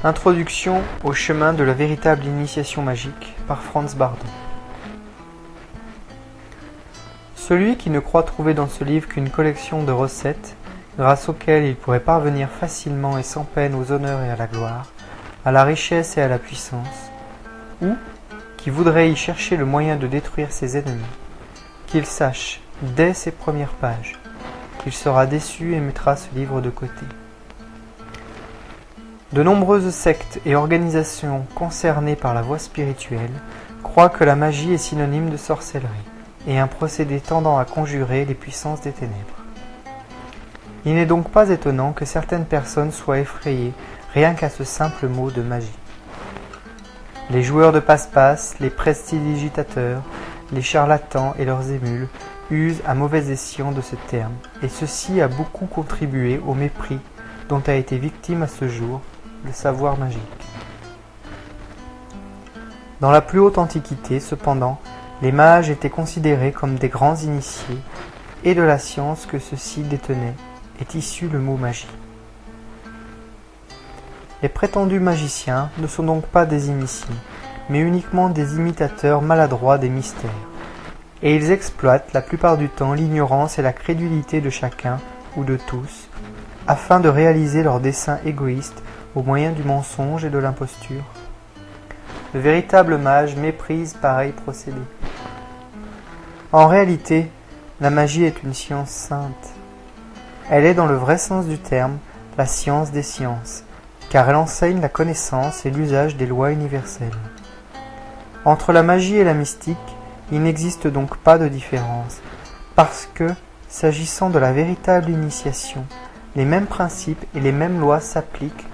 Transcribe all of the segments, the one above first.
Introduction au chemin de la véritable initiation magique par Franz Bardon. Celui qui ne croit trouver dans ce livre qu'une collection de recettes, grâce auxquelles il pourrait parvenir facilement et sans peine aux honneurs et à la gloire, à la richesse et à la puissance, ou qui voudrait y chercher le moyen de détruire ses ennemis, qu'il sache, dès ses premières pages, qu'il sera déçu et mettra ce livre de côté. De nombreuses sectes et organisations concernées par la voie spirituelle croient que la magie est synonyme de sorcellerie et un procédé tendant à conjurer les puissances des ténèbres. Il n'est donc pas étonnant que certaines personnes soient effrayées rien qu'à ce simple mot de magie. Les joueurs de passe-passe, les prestidigitateurs, les charlatans et leurs émules usent à mauvais escient de ce terme, et ceci a beaucoup contribué au mépris dont a été victime à ce jour le savoir magique. Dans la plus haute antiquité, cependant, les mages étaient considérés comme des grands initiés, et de la science que ceux-ci détenaient est issu le mot magie. Les prétendus magiciens ne sont donc pas des initiés, mais uniquement des imitateurs maladroits des mystères, et ils exploitent la plupart du temps l'ignorance et la crédulité de chacun ou de tous, afin de réaliser leurs desseins égoïstes au moyen du mensonge et de l'imposture. Le véritable mage méprise pareil procédé. En réalité, la magie est une science sainte. Elle est dans le vrai sens du terme la science des sciences, car elle enseigne la connaissance et l'usage des lois universelles. Entre la magie et la mystique, il n'existe donc pas de différence, parce que, s'agissant de la véritable initiation, les mêmes principes et les mêmes lois s'appliquent,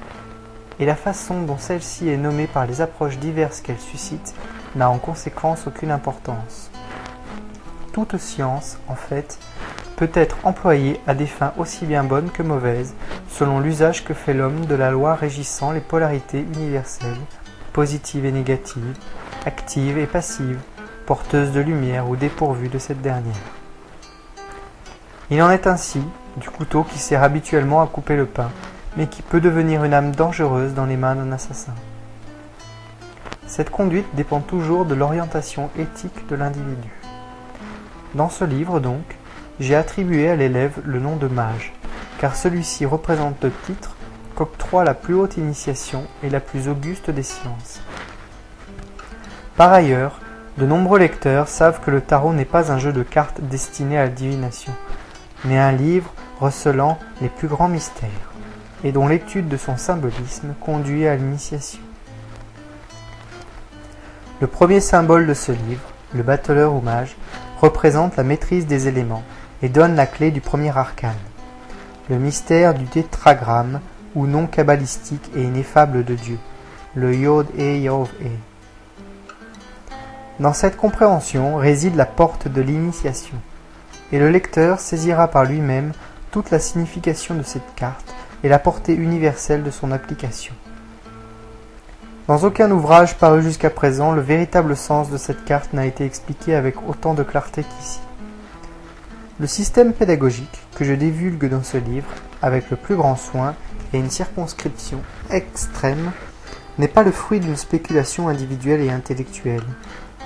et la façon dont celle-ci est nommée par les approches diverses qu'elle suscite n'a en conséquence aucune importance. Toute science, en fait, peut être employée à des fins aussi bien bonnes que mauvaises, selon l'usage que fait l'homme de la loi régissant les polarités universelles, positives et négatives, actives et passives, porteuses de lumière ou dépourvues de cette dernière. Il en est ainsi du couteau qui sert habituellement à couper le pain, mais qui peut devenir une âme dangereuse dans les mains d'un assassin. Cette conduite dépend toujours de l'orientation éthique de l'individu. Dans ce livre, donc, j'ai attribué à l'élève le nom de mage, car celui-ci représente le titre qu'octroie la plus haute initiation et la plus auguste des sciences. Par ailleurs, de nombreux lecteurs savent que le tarot n'est pas un jeu de cartes destiné à la divination, mais un livre recelant les plus grands mystères, et dont l'étude de son symbolisme conduit à l'initiation. Le premier symbole de ce livre, le battleur ou mage, représente la maîtrise des éléments et donne la clé du premier arcane, le mystère du tétragramme ou nom kabbalistique et ineffable de Dieu, le Yod-He-Yov-He. Dans cette compréhension réside la porte de l'initiation, et le lecteur saisira par lui-même toute la signification de cette carte et la portée universelle de son application. Dans aucun ouvrage paru jusqu'à présent, le véritable sens de cette carte n'a été expliqué avec autant de clarté qu'ici. Le système pédagogique que je divulgue dans ce livre, avec le plus grand soin et une circonscription extrême, n'est pas le fruit d'une spéculation individuelle et intellectuelle.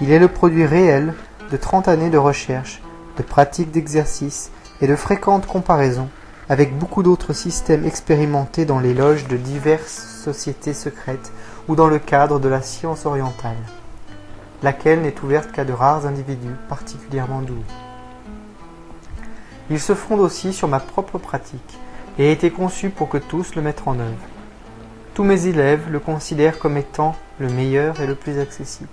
Il est le produit réel de 30 années de recherche, de pratiques d'exercice et de fréquentes comparaisons avec beaucoup d'autres systèmes expérimentés dans les loges de diverses sociétés secrètes ou dans le cadre de la science orientale, laquelle n'est ouverte qu'à de rares individus particulièrement doués. Il se fonde aussi sur ma propre pratique et a été conçu pour que tous le mettent en œuvre. Tous mes élèves le considèrent comme étant le meilleur et le plus accessible.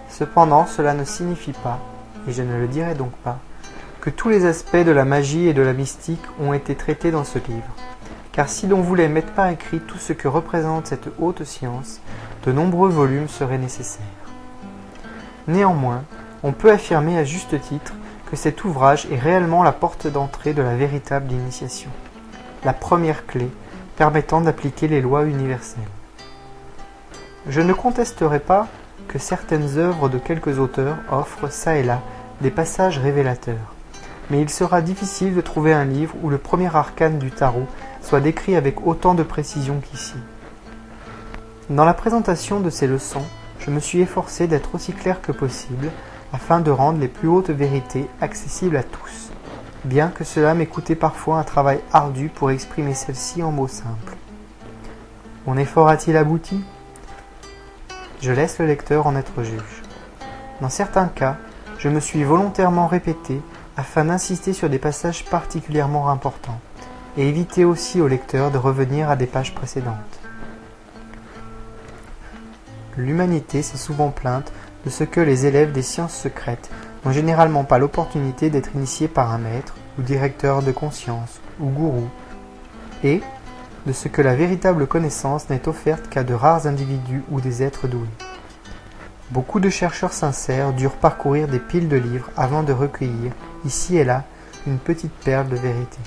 Cependant, cela ne signifie pas, et je ne le dirai donc pas, que tous les aspects de la magie et de la mystique ont été traités dans ce livre, car si l'on voulait mettre par écrit tout ce que représente cette haute science, de nombreux volumes seraient nécessaires. Néanmoins, on peut affirmer à juste titre que cet ouvrage est réellement la porte d'entrée de la véritable initiation, la première clé permettant d'appliquer les lois universelles. Je ne contesterai pas que certaines œuvres de quelques auteurs offrent çà et là des passages révélateurs, mais il sera difficile de trouver un livre où le premier arcane du tarot soit décrit avec autant de précision qu'ici. Dans la présentation de ces leçons, je me suis efforcé d'être aussi clair que possible afin de rendre les plus hautes vérités accessibles à tous, bien que cela m'ait coûté parfois un travail ardu pour exprimer celles-ci en mots simples. Mon effort a-t-il abouti ? Je laisse le lecteur en être juge. Dans certains cas, je me suis volontairement répété afin d'insister sur des passages particulièrement importants et éviter aussi au lecteur de revenir à des pages précédentes. L'humanité s'est souvent plainte de ce que les élèves des sciences secrètes n'ont généralement pas l'opportunité d'être initiés par un maître ou directeur de conscience ou gourou, et de ce que la véritable connaissance n'est offerte qu'à de rares individus ou des êtres doués. Beaucoup de chercheurs sincères durent parcourir des piles de livres avant de recueillir, ici et là, une petite perle de vérité.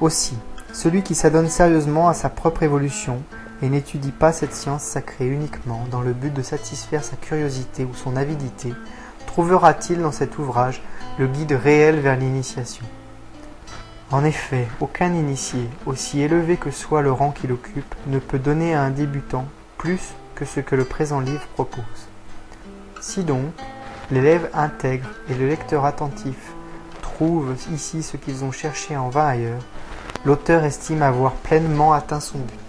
Aussi, celui qui s'adonne sérieusement à sa propre évolution et n'étudie pas cette science sacrée uniquement dans le but de satisfaire sa curiosité ou son avidité, trouvera-t-il dans cet ouvrage le guide réel vers l'initiation. En effet, aucun initié, aussi élevé que soit le rang qu'il occupe, ne peut donner à un débutant plus que ce que le présent livre propose. Si donc, l'élève intègre et le lecteur attentif trouvent ici ce qu'ils ont cherché en vain ailleurs, l'auteur estime avoir pleinement atteint son but.